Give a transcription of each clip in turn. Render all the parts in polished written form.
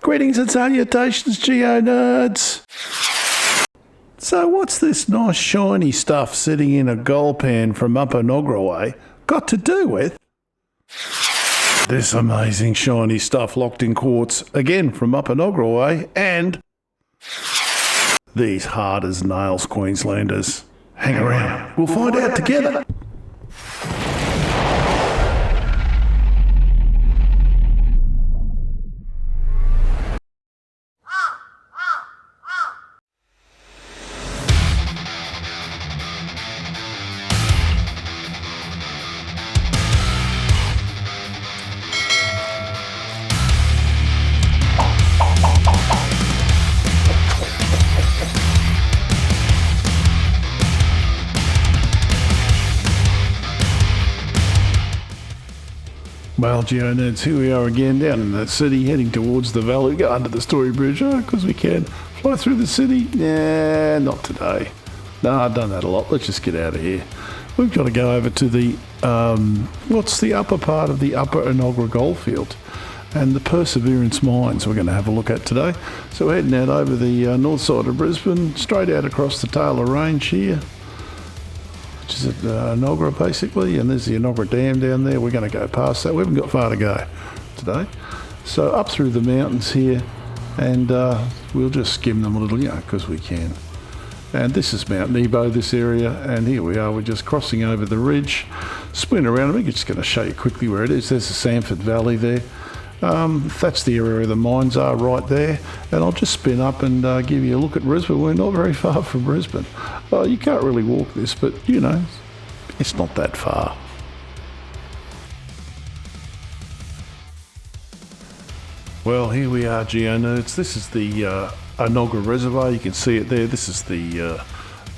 Greetings and salutations, Geo nerds. So what's this nice shiny stuff sitting in a gold pan from Upper Nogra Way got to do with this amazing shiny stuff locked in quartz, again from Upper Nogra Way, and these hard as nails Queenslanders? Hang around, we'll find out together. Well, Geo nerds, here we are again down in the city, heading towards the valley. Go under the Story Bridge, because we can. Fly through the city? Nah, not today. Nah, I've done that a lot. Let's just get out of here. We've got to go over to the, what's the upper part of the Upper Enoggera Goldfield, and the Perseverance Mines we're going to have a look at today. So we're heading out over the north side of Brisbane, straight out across the Taylor Range here, which is at Enoggera basically, and there's the Enoggera Dam down there. We're going to go past that. We haven't got far to go today. So up through the mountains here, and we'll just skim them a little, because we can. And this is Mount Nebo, this area, and here we are. We're just crossing over the ridge, spin around. I'm just going to show you quickly where it is. There's the Sanford Valley there. That's the area where the mines are, right there. And I'll just spin up and give you a look at Brisbane. We're not very far from Brisbane. You can't really walk this, but it's not that far. Well, here we are, Geo nerds. This is the Enoggera Reservoir. You can see it there. This is the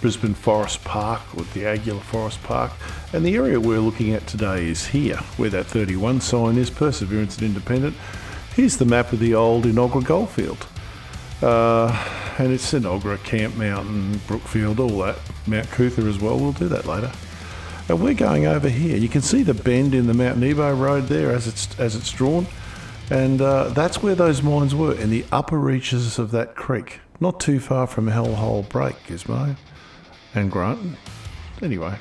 Brisbane Forest Park, or the Aguilar Forest Park. And the area we're looking at today is here, where that 31 sign is, Perseverance and Independent. Here's the map of the old Enoggera Goldfield. And it's Enoggera, Camp Mountain, Brookfield, all that. Mount Cootha as well. We'll do that later. And we're going over here. You can see the bend in the Mount Nebo road there as it's drawn. And that's where those mines were, in the upper reaches of that creek. Not too far from Hellhole Break, Gizmo and Grant. Anyway,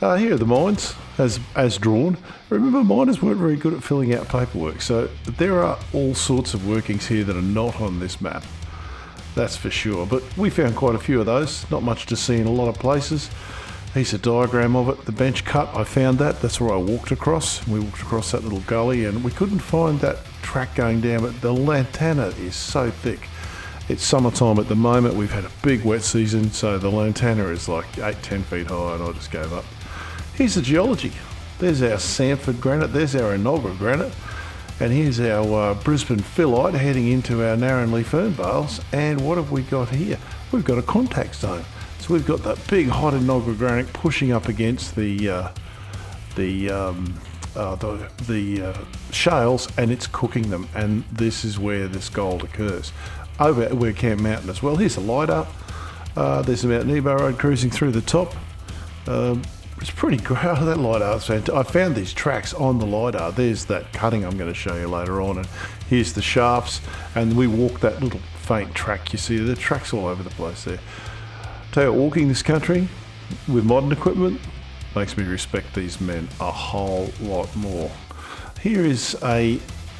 here are the mines as drawn. Remember, miners weren't very good at filling out paperwork, so there are all sorts of workings here that are not on this map. That's for sure, but we found quite a few of those. Not much to see in a lot of places. Here's a diagram of it. The bench cut, I found that. That's where I walked across. We walked across that little gully, and we couldn't find that track going down, but the lantana is so thick. It's summertime at the moment. We've had a big wet season, so the lantana is like 8-10 feet high, and I just gave up. Here's the geology. There's our Sanford granite. There's our Enoggera granite. And here's our Brisbane phyllite heading into our Narrandley fern bales. And what have we got here? We've got a contact zone. So we've got that big hot Enoggera granite pushing up against the shales, and it's cooking them. And this is where this gold occurs. Over where Camp Mountain as well. Here's a lidar. There's the Mount Nebo road cruising through the top. It's pretty great. That lidar's fantastic. I found these tracks on the lidar. There's that cutting I'm going to show you later on, and here's the shafts, and we walked that little faint track. You see the tracks all over the place there. Tell you, walking this country with modern equipment makes me respect these men a whole lot more. Here is a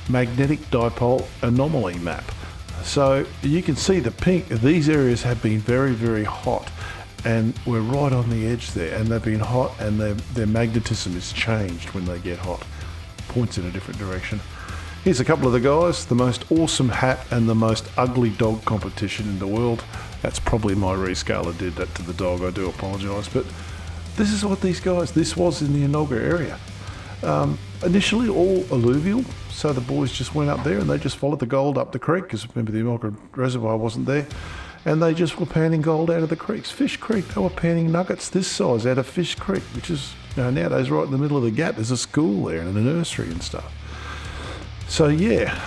magnetic dipole anomaly map. So you can see the pink. These areas have been very, very hot, and we're right on the edge there, and they've been hot, and their magnetism is changed when they get hot. Points in a different direction. Here's a couple of the guys. The most awesome hat and the most ugly dog competition in the world. That's probably my rescaler did that to the dog. I do apologise, but this is what these guys, this was in the Enoggera area. Initially all alluvial, so the boys just went up there and they just followed the gold up the creek, because remember the Enoggera Reservoir wasn't there, and they just were panning gold out of the creeks. Fish Creek, they were panning nuggets this size out of Fish Creek, which is nowadays right in the middle of the gap. There's a school there and a nursery and stuff. So yeah,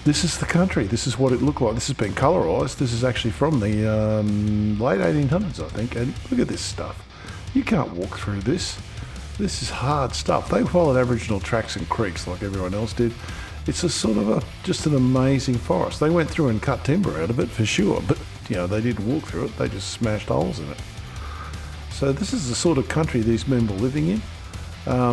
this is the country. This is what it looked like. This has been colorised. This is actually from the late 1800s, I think, and look at this stuff. You can't walk through this. This is hard stuff. They followed Aboriginal tracks and creeks like everyone else did. It's a sort of just an amazing forest. They went through and cut timber out of it for sure, but they didn't walk through it, they just smashed holes in it. So this is the sort of country these men were living in.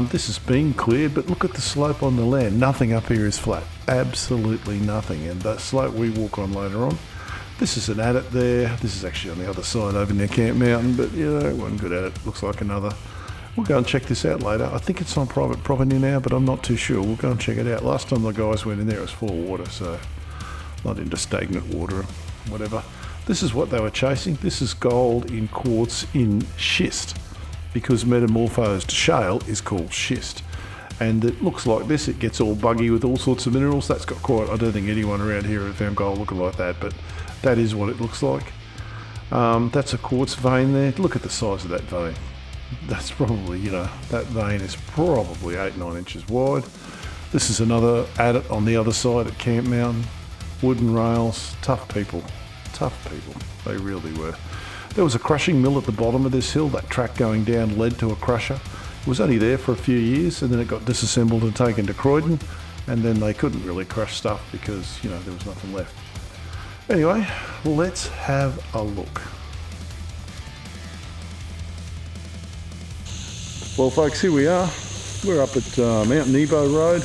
This has been cleared, but look at the slope on the land. Nothing up here is flat, absolutely nothing. And that slope we walk on later on, this is an adit there. This is actually on the other side over near Camp Mountain, but it wasn't good at it. Looks like another. We'll go and check this out later. I think it's on private property now, but I'm not too sure. We'll go and check it out. Last time the guys went in there, it was full of water, so not into stagnant water, whatever. This is what they were chasing. This is gold in quartz in schist, because metamorphosed shale is called schist. And it looks like this. It gets all buggy with all sorts of minerals. That's got quite, I don't think anyone around here has found gold looking like that, but that is what it looks like. That's a quartz vein there. Look at the size of that vein. That's probably, that vein is probably 8-9 inches wide. This is another adit on the other side at Camp Mountain. Wooden rails, tough people, they really were. There was a crushing mill at the bottom of this hill. That track going down led to a crusher. It was only there for a few years, and then it got disassembled and taken to Croydon, and then they couldn't really crush stuff because, there was nothing left. Anyway, let's have a look. Well folks, here we are. We're up at Mount Nebo Road.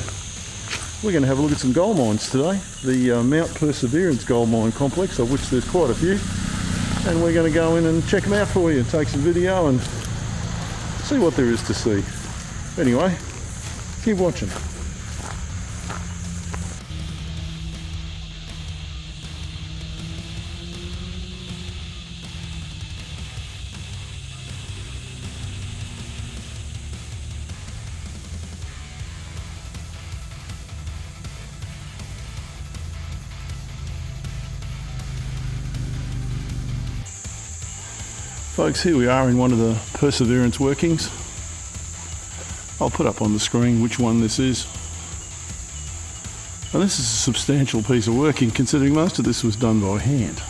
We're going to have a look at some gold mines today. The Mount Perseverance gold mine complex, of which there's quite a few. And we're going to go in and check them out for you and take some video and see what there is to see. Anyway, keep watching. Folks, here we are in one of the Perseverance workings. I'll put up on the screen which one this is. And this is a substantial piece of working, considering most of this was done by hand.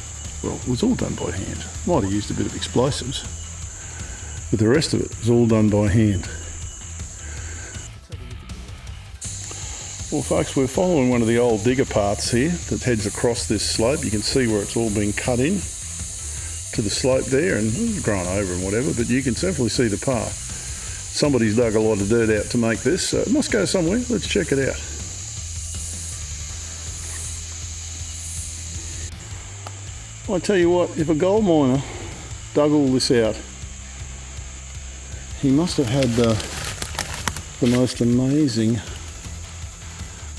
Well, it was all done by hand. Might have used a bit of explosives, but the rest of it was all done by hand. Well folks, we're following one of the old digger paths here that heads across this slope. You can see where it's all been cut in to the slope there, and it's grown over and whatever, but you can definitely see the path. Somebody's dug a lot of dirt out to make this, so it must go somewhere. Let's check it out. I tell you what, if a gold miner dug all this out, he must have had the most amazing.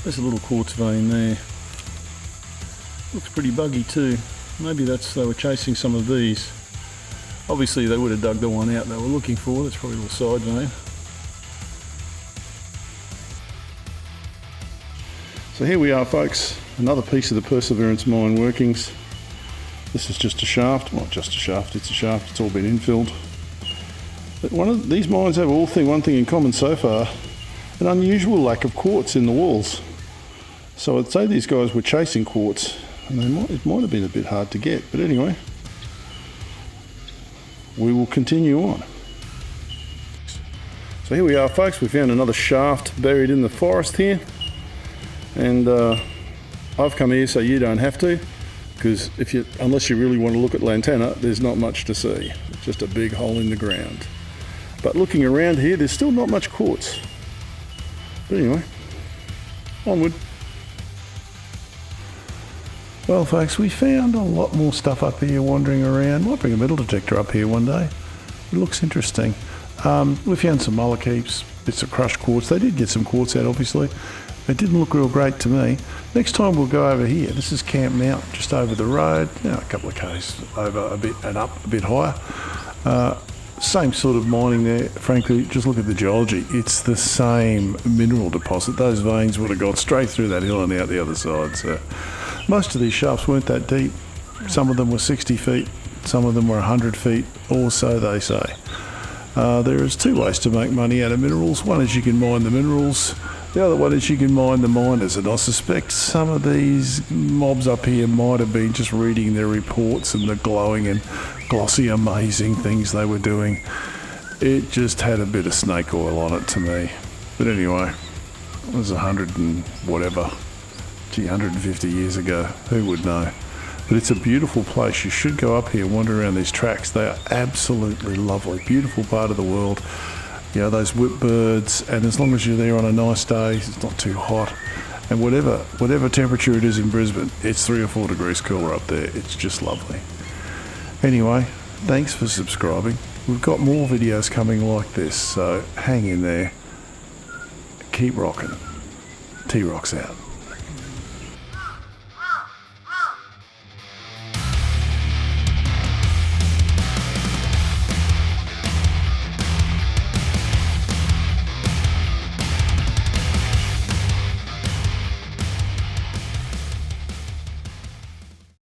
There's a little quartz vein there. Looks pretty buggy too. Maybe they were chasing some of these. Obviously they would have dug the one out they were looking for. That's probably a little side vein. So here we are folks, another piece of the Perseverance mine workings. This is just a shaft, well, not just a shaft, it's a shaft, it's all been infilled. But these mines have one thing in common so far, an unusual lack of quartz in the walls. So I'd say these guys were chasing quartz, and it might have been a bit hard to get, but anyway, we will continue on. So here we are folks, we found another shaft buried in the forest here, and I've come here so you don't have to, because unless you really want to look at Lantana, there's not much to see. It's just a big hole in the ground. But looking around here, there's still not much quartz. But anyway, onward. Well folks, we found a lot more stuff up here wandering around. Might bring a metal detector up here one day. It looks interesting. We found some mollykeeps, bits of crushed quartz. They did get some quartz out obviously. It didn't look real great to me. Next time we'll go over here. This is Camp Mountain, just over the road. A couple of k's over a bit and up a bit higher. Same sort of mining there. Frankly, just look at the geology. It's the same mineral deposit. Those veins would have gone straight through that hill and out the other side. So most of these shafts weren't that deep. Some of them were 60 feet, some of them were 100 feet, or so they say. There is two ways to make money out of minerals. One is you can mine the minerals. The other one is you can mine the miners. And I suspect some of these mobs up here might have been just reading their reports and the glowing and glossy, amazing things they were doing. It just had a bit of snake oil on it to me. But anyway, it was 100 and whatever Gee, 150 years ago, who would know? But it's a beautiful place. You should go up here and wander around these tracks. They are absolutely lovely. Beautiful part of the world. You know, those whipbirds, and as long as you're there on a nice day, it's not too hot. And whatever temperature it is in Brisbane, it's 3 or 4 degrees cooler up there. It's just lovely. Anyway, thanks for subscribing. We've got more videos coming like this, so hang in there. Keep rocking. T-Rock's out.